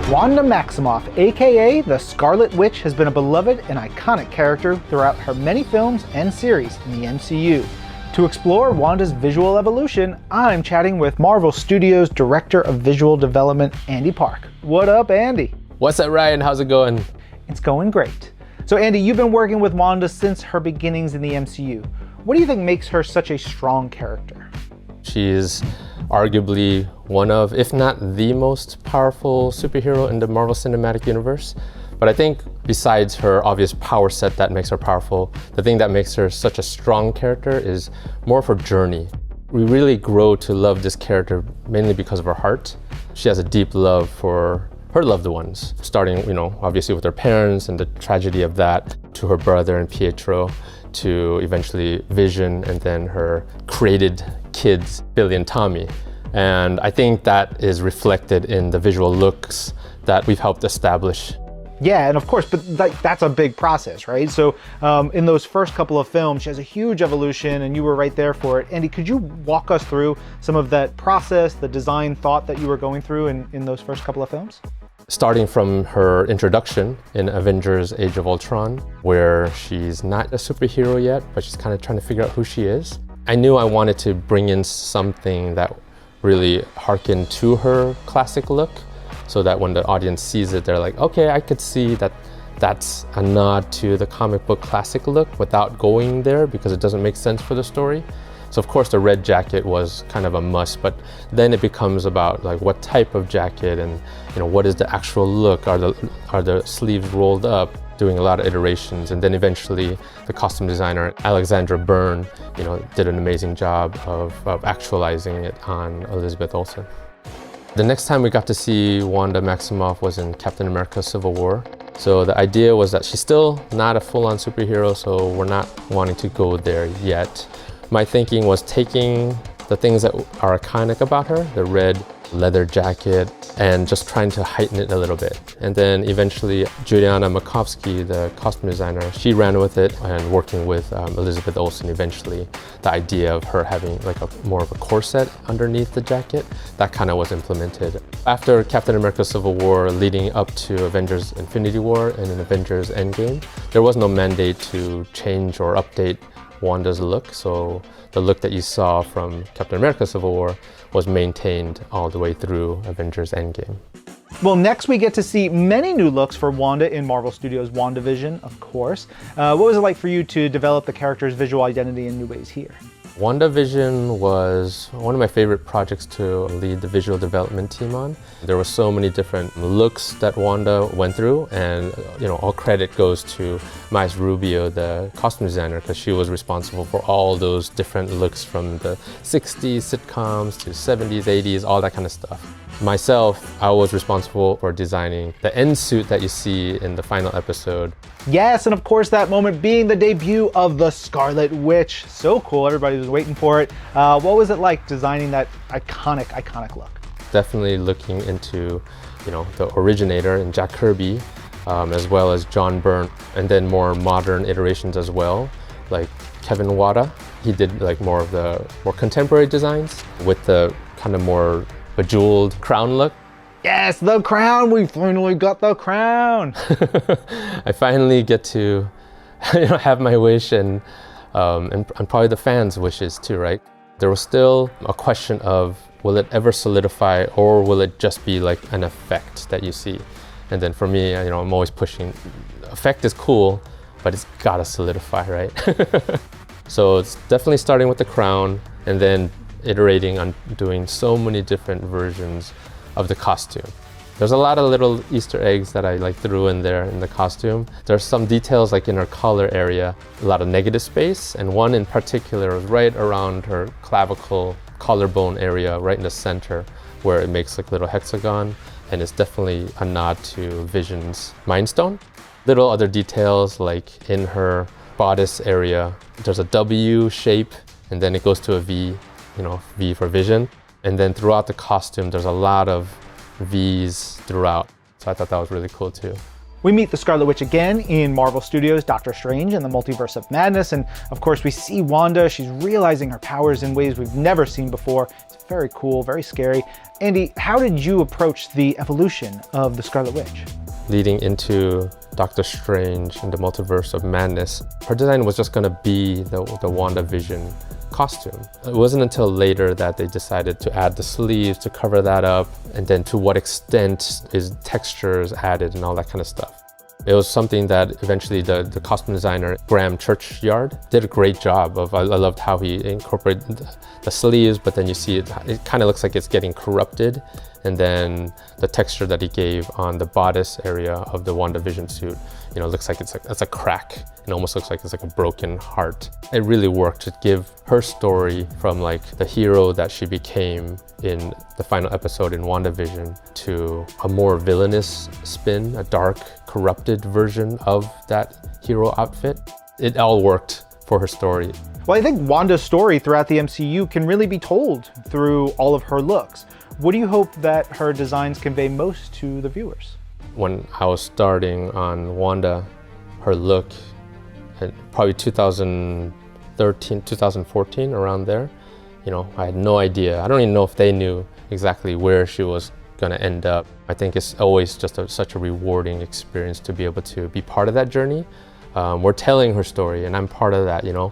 Wanda Maximoff, aka the Scarlet Witch, has been a beloved and iconic character throughout her many films and series in the MCU. To explore Wanda's visual evolution, I'm chatting with Marvel Studios Director of Visual Development, Andy Park. What up, Andy? What's up, Ryan? How's it going? It's going great. So Andy, you've been working with Wanda since her beginnings in the MCU. What do you think makes her such a strong character? She is arguably one of, if not the most powerful superhero in the Marvel Cinematic Universe. But I think besides her obvious power set that makes her powerful, the thing that makes her such a strong character is more of her journey. We really grow to love this character mainly because of her heart. She has a deep love for her loved ones, starting, obviously with her parents and the tragedy of that, to her brother and Pietro, to eventually Vision, and then her created kids, Billy and Tommy. And I think that is reflected in the visual looks that we've helped establish. Yeah, and of course, but that's a big process, right? So in those first couple of films, she has a huge evolution and you were right there for it. Andy, could you walk us through some of that process, the design thought that you were going through in those first couple of films? Starting from her introduction in Avengers Age of Ultron, where she's not a superhero yet, but she's kind of trying to figure out who she is. I knew I wanted to bring in something that really harkened to her classic look, so that when the audience sees it, they're like, okay, I could see that that's a nod to the comic book classic look without going there because it doesn't make sense for the story. So of course the red jacket was kind of a must, but then it becomes about like what type of jacket and what is the actual look? Are the sleeves rolled up? Doing a lot of iterations, and then eventually the costume designer Alexandra Byrne, did an amazing job of actualizing it on Elizabeth Olsen. The next time we got to see Wanda Maximoff was in Captain America: Civil War. So the idea was that she's still not a full-on superhero, so we're not wanting to go there yet. My thinking was taking the things that are iconic about her, the red leather jacket, and just trying to heighten it a little bit. And then eventually Juliana Makovsky, the costume designer, she ran with it, and working with Elizabeth Olsen eventually, the idea of her having like more of a corset underneath the jacket, that kind of was implemented. After Captain America: Civil War, leading up to Avengers Infinity War and in Avengers Endgame, there was no mandate to change or update Wanda's look, so the look that you saw from Captain America: Civil War was maintained all the way through Avengers Endgame. Well, next we get to see many new looks for Wanda in Marvel Studios' WandaVision, of course. What was it like for you to develop the character's visual identity in new ways here? WandaVision was one of my favorite projects to lead the visual development team on. There were so many different looks that Wanda went through, and all credit goes to Mais Rubio, the costume designer, because she was responsible for all those different looks from the 60s sitcoms to 70s, 80s, all that kind of stuff. Myself, I was responsible for designing the end suit that you see in the final episode. Yes, and of course that moment being the debut of the Scarlet Witch. So cool, everybody was waiting for it. What was it like designing that iconic look? Definitely looking into, the originator and Jack Kirby, as well as John Byrne, and then more modern iterations as well, like Kevin Wada. He did like more of the more contemporary designs with the kind of more bejeweled crown look. Yes, the crown! We finally got the crown! I finally get to have my wish and probably the fans' wishes too, right? There was still a question of, will it ever solidify, or will it just be like an effect that you see? And then for me, I'm always pushing, effect is cool, but it's gotta solidify, right? So it's definitely starting with the crown and then iterating on doing so many different versions of the costume. There's a lot of little Easter eggs that I threw in there in the costume. There's some details like in her collar area, a lot of negative space, and one in particular is right around her clavicle, collarbone area, right in the center, where it makes like a little hexagon, and it's definitely a nod to Vision's Mind Stone. Little other details like in her bodice area, there's a W shape, and then it goes to a V, V for Vision. And then throughout the costume, there's a lot of V's throughout. So I thought that was really cool too. We meet the Scarlet Witch again in Marvel Studios' Doctor Strange and the Multiverse of Madness, and of course we see Wanda. She's realizing her powers in ways we've never seen before. It's very cool, very scary. Andy, how did you approach the evolution of the Scarlet Witch? Leading into Doctor Strange and the Multiverse of Madness, her design was just gonna be the WandaVision costume. It wasn't until later that they decided to add the sleeves to cover that up, and then to what extent is textures added and all that kind of stuff. It was something that eventually the costume designer, Graham Churchyard, did a great job of. I loved how he incorporated the sleeves, but then you see it kind of looks like it's getting corrupted. And then the texture that he gave on the bodice area of the WandaVision suit, you know, looks like it's a crack. It almost looks like it's like a broken heart. It really worked to give her story from like the hero that she became in the final episode in WandaVision to a more villainous spin, a dark, corrupted version of that hero outfit. It all worked for her story. Well, I think Wanda's story throughout the MCU can really be told through all of her looks. What do you hope that her designs convey most to the viewers? When I was starting on Wanda, her look, probably 2013, 2014, around there, you know, I had no idea. I don't even know if they knew exactly where she was gonna end up. I think it's always just such a rewarding experience to be able to be part of that journey. We're telling her story, and I'm part of that, you know,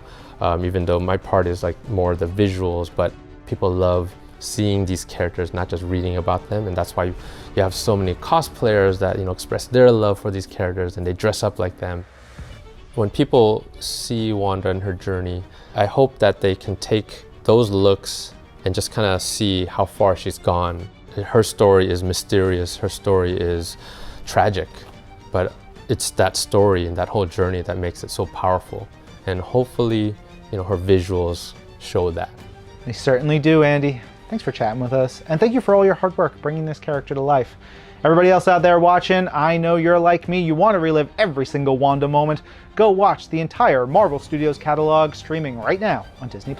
even though my part is like more the visuals, but people love seeing these characters, not just reading about them. And that's why you have so many cosplayers that, you know, express their love for these characters and they dress up like them. When people see Wanda and her journey, I hope that they can take those looks and just kind of see how far she's gone. Her story is mysterious, her story is tragic, but it's that story and that whole journey that makes it so powerful. And hopefully, you know, her visuals show that. They certainly do, Andy. Thanks for chatting with us, and thank you for all your hard work bringing this character to life. Everybody else out there watching, I know you're like me. You want to relive every single Wanda moment. Go watch the entire Marvel Studios catalog streaming right now on Disney+.